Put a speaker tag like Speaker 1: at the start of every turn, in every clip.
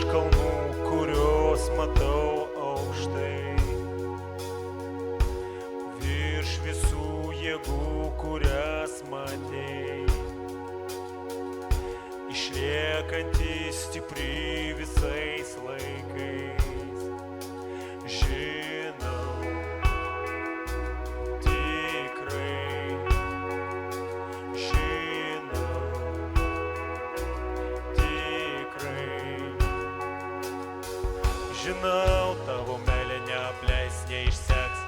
Speaker 1: kalnų, kuriuos matau aukštai, virš visų jėgų, kurias matei, išliekantys stipri visais laikais. Žinau, tikrai, žinau, tikrai. Žinau, tavo meilė neapleis, neišseks,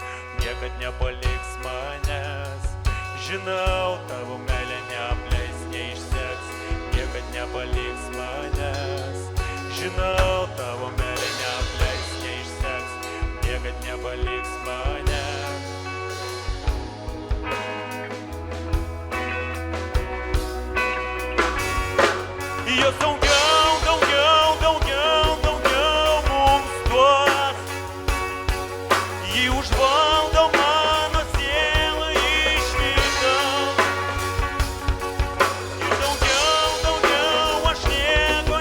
Speaker 1: niekad nepaliks manęs. Žinau, tavo meilė neapleis, neišseks, niekad nepaliks manęs. Žinau, tavo meilė neapleis, neišseks, niekad nepaliks manęs. Jos daugiau, daugiau, daugiau, daugiau mums duos. Ji užvaldo mano sielą iš vidaus. Ir daugiau, daugiau aš nieko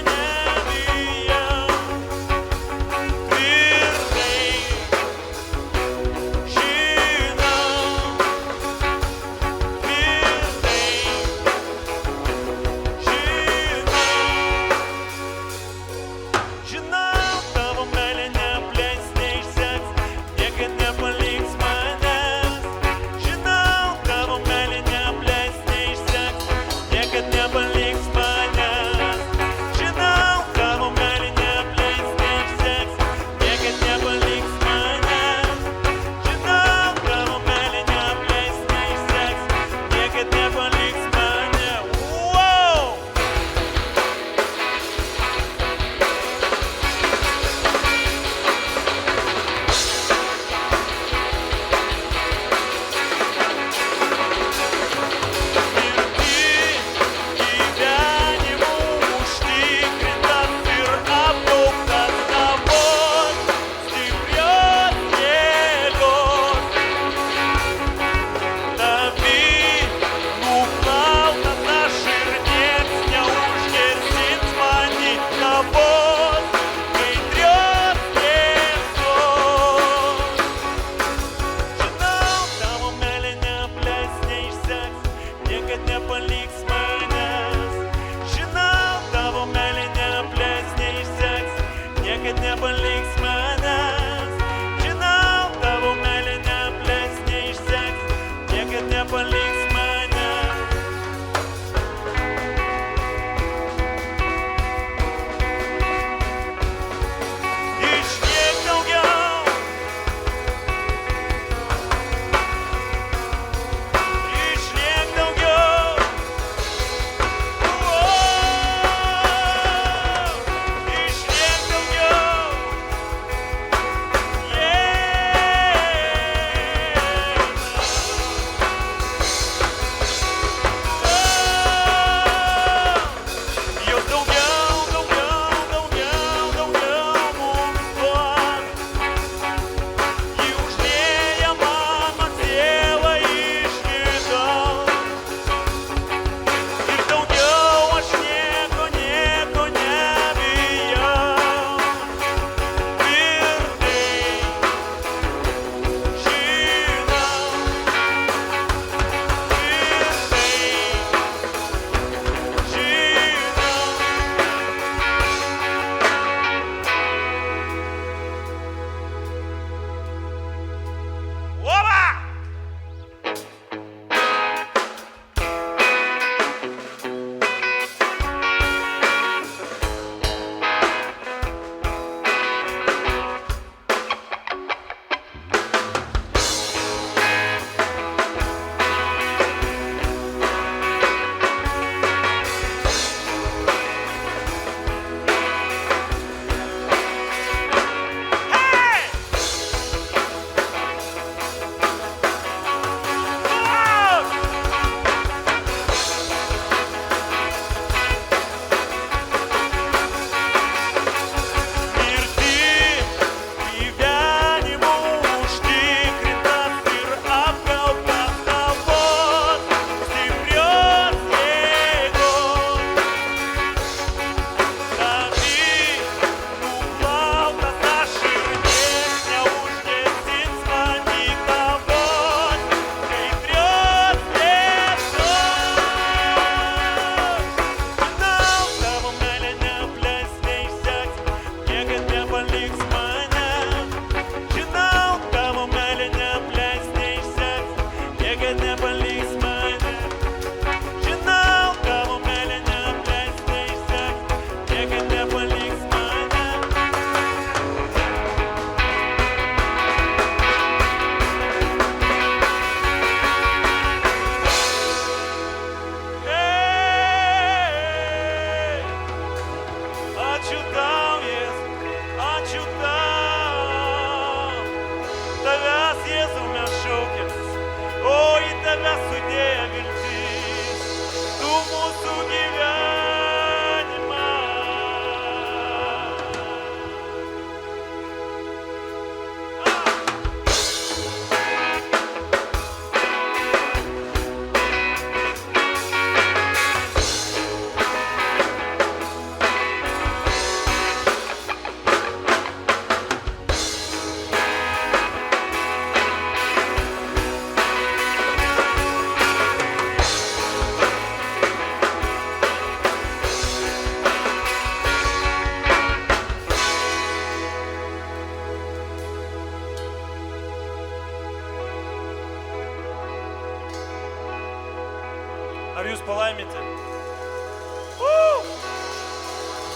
Speaker 1: Ar jūs palaimėte?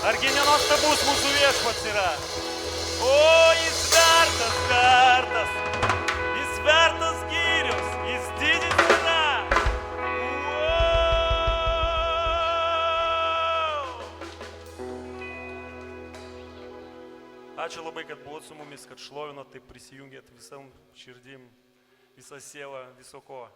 Speaker 1: Argi nenuostabus mūsų viešpats yra? O, jis vertas, vertas. Jis vertas gyrius. Jis didis yra. Ačiū labai, kad buvot su mumis, kad šlovinot, taip prisijungėt visam širdim, visą sielą, viso ko.